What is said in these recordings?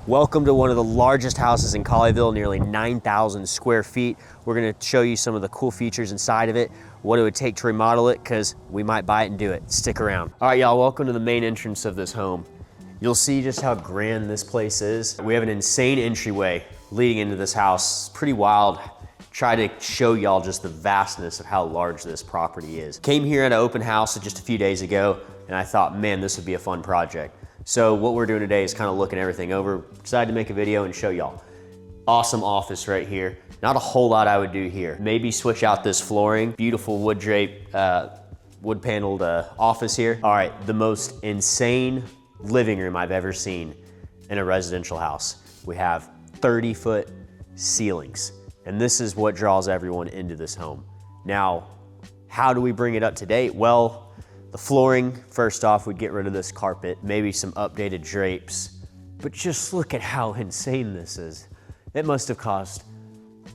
Welcome to one of the largest houses in Colleyville, nearly 9,000 square feet. We're gonna show you some of the cool features inside of it, what it would take to remodel it, because we might buy it and do it. Stick around. All right, y'all, welcome to the main entrance of this home. You'll see just how grand this place is. We have an insane entryway leading into this house. It's pretty wild. Try to show y'all just the vastness of how large this property is. Came here at an open house just a few days ago, and I thought, man, this would be a fun project. So what we're doing today is kind of looking everything over. Excited to make a video and show y'all. Awesome office right here. Not a whole lot I would do here. Maybe switch out this flooring. Beautiful wood drape, wood paneled office here. All right, the most insane living room I've ever seen in a residential house. We have 30-foot ceilings, and this is what draws everyone into this home. Now, how do we bring it up to date? Well, the flooring, first off, we'd get rid of this carpet, maybe some updated drapes, but just look at how insane this is. It must have cost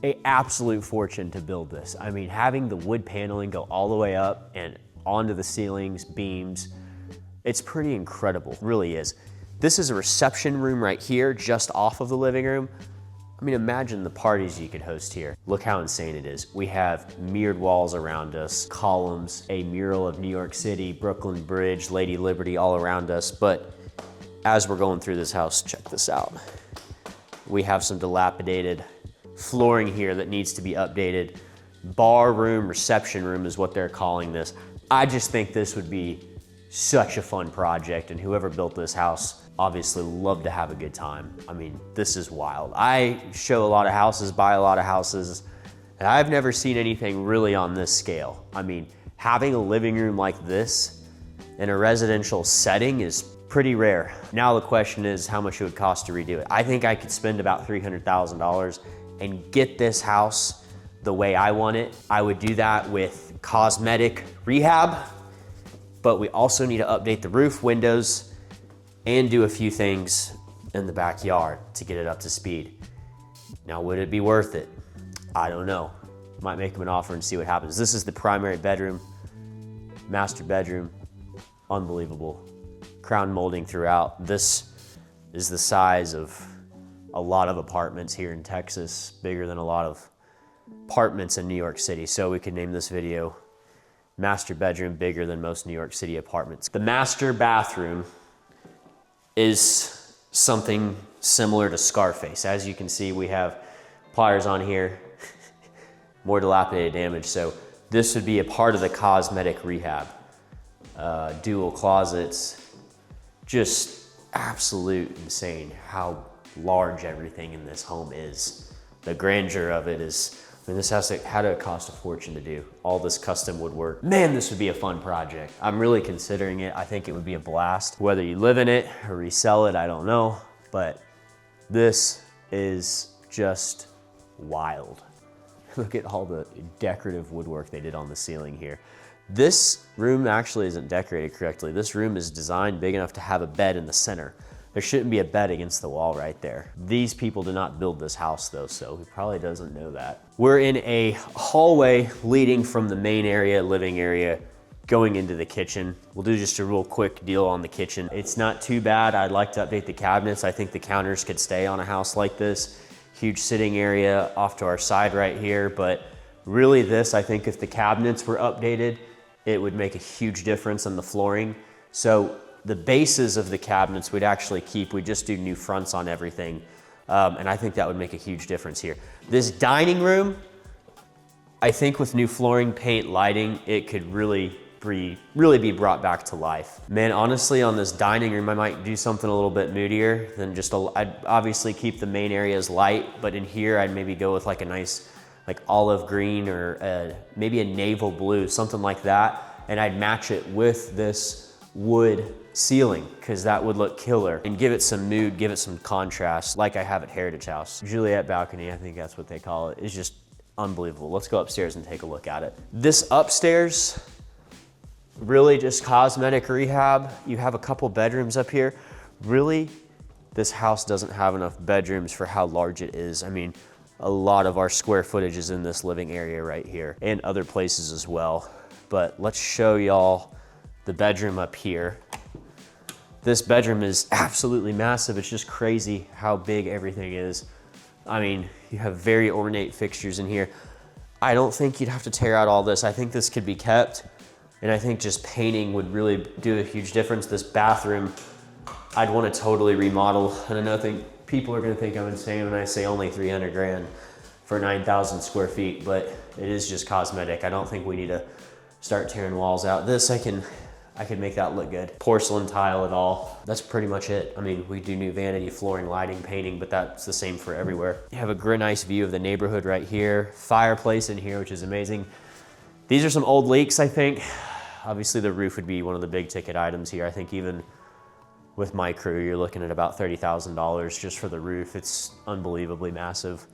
an absolute fortune to build this. I mean, having the wood paneling go all the way up and onto the ceilings, beams, it's pretty incredible, it really is. This is a reception room right here, just off of the living room. I mean, imagine the parties you could host here. Look how insane it is. We have mirrored walls around us, columns, a mural of New York City, Brooklyn Bridge, Lady Liberty all around us. But as we're going through this house, check this out. We have some dilapidated flooring here that needs to be updated. Bar room, reception room is what they're calling this. I just think this would be such a fun project, and whoever built this house obviously love to have a good time. I mean, this is wild. I show a lot of houses, buy a lot of houses, and I've never seen anything really on this scale. I mean, having a living room like this in a residential setting is pretty rare. Now the question is how much it would cost to redo it. I think I could spend about $300,000 and get this house the way I want it. I would do that with cosmetic rehab, but we also need to update the roof, windows, and do a few things in the backyard to get it up to speed. Now, would it be worth it? I don't know. Might make them an offer and see what happens. This is the primary bedroom, master bedroom, unbelievable. Crown molding throughout. This is the size of a lot of apartments here in Texas, bigger than a lot of apartments in New York City. So we could name this video, Master Bedroom Bigger Than Most New York City Apartments. The master bathroom is something similar to Scarface. As you can see, we have pliers on here, more dilapidated damage. So this would be a part of the cosmetic rehab. Dual closets, just absolute insane how large everything in this home is. The grandeur of it is, I mean, this house had to cost a fortune to do. All this custom woodwork. Man, this would be a fun project. I'm really considering it. I think it would be a blast. Whether you live in it or resell it, I don't know, but this is just wild. Look at all the decorative woodwork they did on the ceiling here. This room actually isn't decorated correctly. This room is designed big enough to have a bed in the center. There shouldn't be a bed against the wall right there. These people did not build this house though, so he probably doesn't know that. We're in a hallway leading from the main area, living area, going into the kitchen. We'll do just a real quick deal on the kitchen. It's not too bad. I'd like to update the cabinets. I think the counters could stay on a house like this. Huge sitting area off to our side right here, but really this, I think if the cabinets were updated, it would make a huge difference on the flooring. So the bases of the cabinets we'd actually keep. We'd just do new fronts on everything. And I think that would make a huge difference here. This dining room, I think with new flooring, paint, lighting, it could really be brought back to life. Man, honestly, on this dining room, I might do something a little bit moodier than just, I'd obviously keep the main areas light, but in here, I'd maybe go with like a nice, like olive green or maybe a naval blue, something like that. And I'd match it with this wood ceiling, because that would look killer and give it some mood, give it some contrast, like I have at Heritage House. Juliet balcony, I think that's what they call it, is just unbelievable. Let's go upstairs and take a look at it. This upstairs, really just cosmetic rehab. You have a couple bedrooms up here. Really, this house doesn't have enough bedrooms for how large it is. I mean, a lot of our square footage is in this living area right here and other places as well. But let's show y'all the bedroom up here. This bedroom is absolutely massive. It's just crazy how big everything is. I mean, you have very ornate fixtures in here. I don't think you'd have to tear out all this. I think this could be kept, and I think just painting would really do a huge difference. This bathroom, I'd want to totally remodel, and I know people are gonna think I'm insane when I say only 300 grand for 9,000 square feet, but it is just cosmetic. I don't think we need to start tearing walls out. This, I can make that look good. Porcelain tile it all. That's pretty much it. I mean, we do new vanity, flooring, lighting, painting, but that's the same for everywhere. You have a nice view of the neighborhood right here. Fireplace in here, which is amazing. These are some old leaks, I think. Obviously the roof would be one of the big ticket items here. I think even with my crew, you're looking at about $30,000 just for the roof. It's unbelievably massive.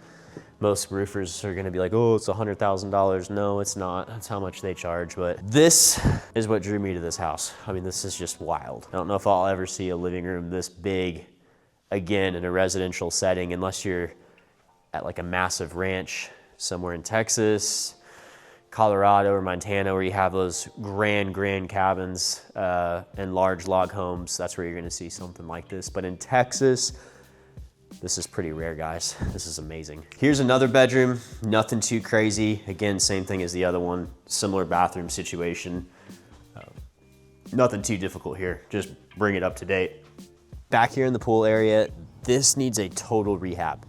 Most roofers are gonna be like, oh, it's $100,000. No, it's not. That's how much they charge. But this is what drew me to this house. I mean, this is just wild. I don't know if I'll ever see a living room this big again in a residential setting, unless you're at like a massive ranch somewhere in Texas, Colorado, or Montana, where you have those grand cabins and large log homes. That's where you're gonna see something like this. But in Texas, this is pretty rare, guys. This is amazing. Here's another bedroom, nothing too crazy. Again, same thing as the other one, similar bathroom situation. Nothing too difficult here, just bring it up to date. Back here in the pool area, this needs a total rehab.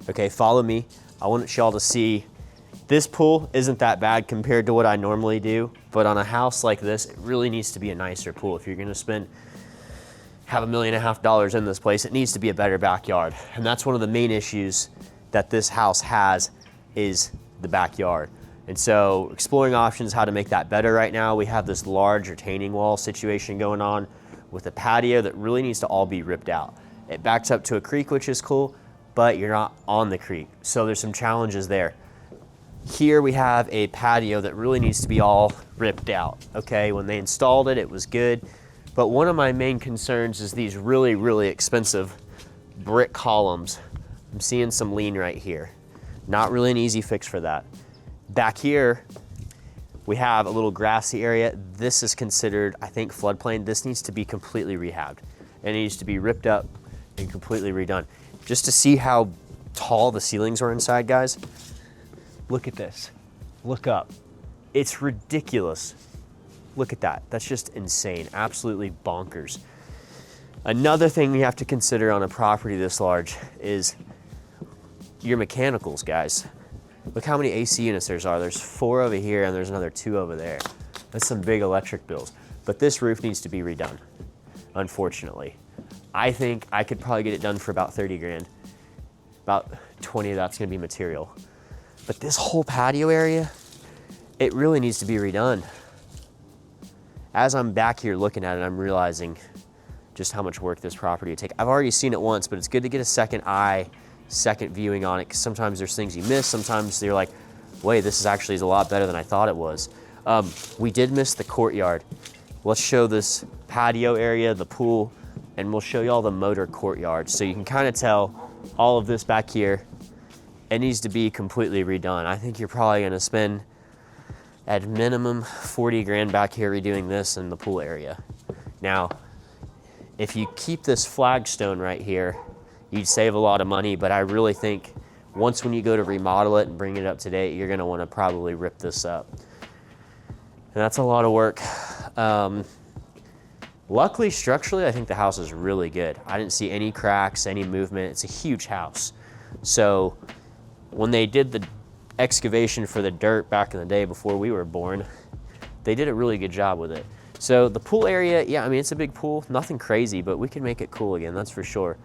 Okay, follow me. I want y'all to see, this pool isn't that bad compared to what I normally do, but on a house like this, it really needs to be a nicer pool. If you're gonna have $1.5 million in this place, it needs to be a better backyard. And that's one of the main issues that this house has, is the backyard. And so exploring options how to make that better right now. We have this large retaining wall situation going on with a patio that really needs to all be ripped out. It backs up to a creek, which is cool, but you're not on the creek. So there's some challenges there. Here we have a patio that really needs to be all ripped out. Okay, when they installed it, it was good. But one of my main concerns is these really expensive brick columns. I'm seeing some lean right here. Not really an easy fix for that. Back here, we have a little grassy area. This is considered, I think, floodplain. This needs to be completely rehabbed. It needs to be ripped up and completely redone. Just to see how tall the ceilings are inside, guys. Look at this, look up. It's ridiculous. Look at that, that's just insane, absolutely bonkers. Another thing you have to consider on a property this large is your mechanicals, guys. Look how many AC units there are. There's 4 over here and there's another 2 over there. That's some big electric bills. But this roof needs to be redone, unfortunately. I think I could probably get it done for about 30 grand. About 20 of that's gonna be material. But this whole patio area, it really needs to be redone. As I'm back here looking at it, I'm realizing just how much work this property would take. I've already seen it once, but it's good to get a second eye, second viewing on it, because sometimes there's things you miss. Sometimes you're like, wait, this is actually a lot better than I thought it was. We did miss the courtyard. Let's show this patio area, the pool, and we'll show you all the motor courtyard. So you can kind of tell all of this back here, it needs to be completely redone. I think you're probably gonna spend at minimum 40 grand back here redoing this in the pool area. Now, if you keep this flagstone right here, you'd save a lot of money, but I really think once when you go to remodel it and bring it up to date, you're gonna wanna probably rip this up. And that's a lot of work. Luckily, structurally, I think the house is really good. I didn't see any cracks, any movement. It's a huge house. So when they did the excavation for the dirt back in the day before we were born, they did a really good job with it. So the pool area, yeah, I mean, it's a big pool, nothing crazy, but we can make it cool again, that's for sure.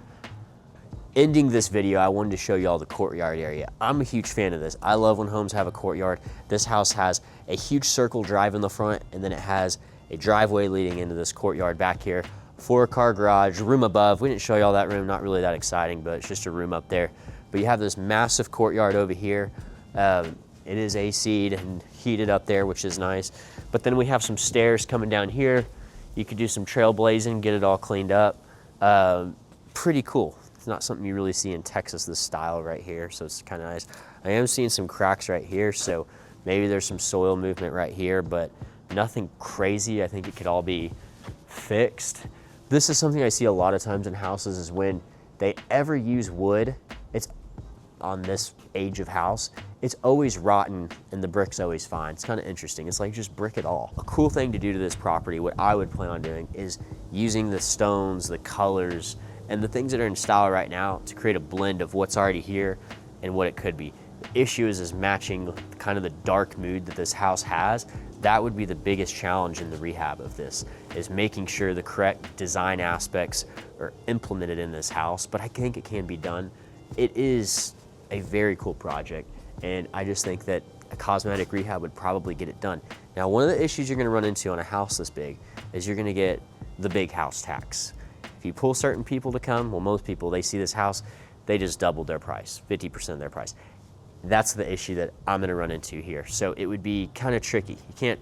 Ending this video, I wanted to show you all the courtyard area. I'm a huge fan of this. I love when homes have a courtyard. This house has a huge circle drive in the front, and then it has a driveway leading into this courtyard back here. 4-car garage, room above. We didn't show you all that room, not really that exciting, but it's just a room up there. But you have this massive courtyard over here. It is AC'd and heated up there, which is nice. But then we have some stairs coming down here. You could do some trailblazing, get it all cleaned up. Pretty cool. It's not something you really see in Texas, this style right here, so it's kind of nice. I am seeing some cracks right here, so maybe there's some soil movement right here, but nothing crazy. I think it could all be fixed. This is something I see a lot of times in houses is when they ever use wood, it's on this age of house, it's always rotten and the brick's always fine. It's kind of interesting. It's like just brick it all. A cool thing to do to this property, what I would plan on doing is using the stones, the colors, and the things that are in style right now to create a blend of what's already here and what it could be. The issue is matching kind of the dark mood that this house has. That would be the biggest challenge in the rehab of this, is making sure the correct design aspects are implemented in this house, but I think it can be done. It is a very cool project, and I just think that a cosmetic rehab would probably get it done. Now, one of the issues you're gonna run into on a house this big is you're gonna get the big house tax. If you pull certain people to come, well, most people, they see this house, they just doubled their price, 50% of their price. That's the issue that I'm gonna run into here. So it would be kind of tricky. You can't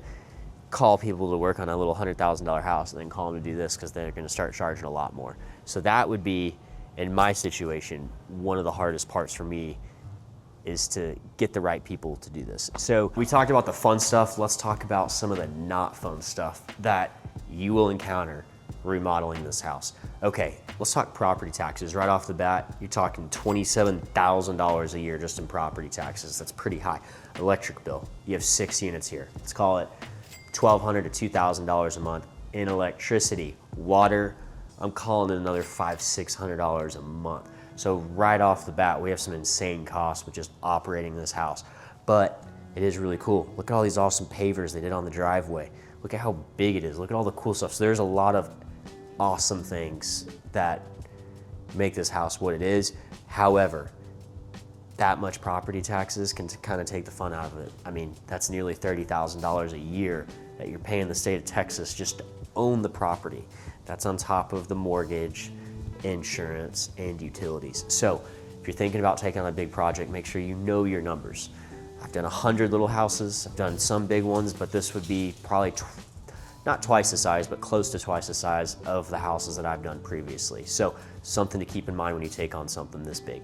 call people to work on a little $100,000 house and then call them to do this because they're gonna start charging a lot more. So that would be, in my situation, one of the hardest parts for me is to get the right people to do this. So we talked about the fun stuff. Let's talk about some of the not fun stuff that you will encounter remodeling this house. Okay, let's talk property taxes. Right off the bat, you're talking $27,000 a year just in property taxes. That's pretty high. Electric bill, you have 6 units here. Let's call it $1,200 to $2,000 a month in electricity. Water, I'm calling it another $500-600 a month. So right off the bat, we have some insane costs with just operating this house. But it is really cool. Look at all these awesome pavers they did on the driveway. Look at how big it is. Look at all the cool stuff. So there's a lot of awesome things that make this house what it is. However, that much property taxes can kind of take the fun out of it. I mean, that's nearly $30,000 a year that you're paying the state of Texas just to own the property. That's on top of the mortgage, insurance, and utilities. So if you're thinking about taking on a big project, make sure you know your numbers. I've done 100 little houses. I've done some big ones, but this would be probably not twice the size, but close to twice the size of the houses that I've done previously. So something to keep in mind when you take on something this big.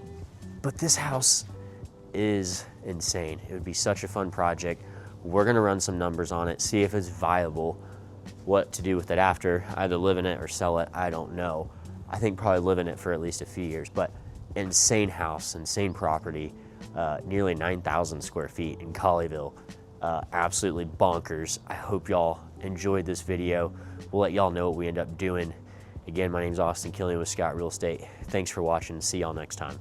But this house is insane. It would be such a fun project. We're gonna run some numbers on it, see if it's viable, what to do with it after, either live in it or sell it, I don't know. I think probably live in it for at least a few years, but insane house, insane property, nearly 9,000 square feet in Colleyville. Absolutely bonkers. I hope y'all enjoyed this video. We'll let y'all know what we end up doing. Again, my name's Austin Killian with Scott Real Estate. Thanks for watching. See y'all next time.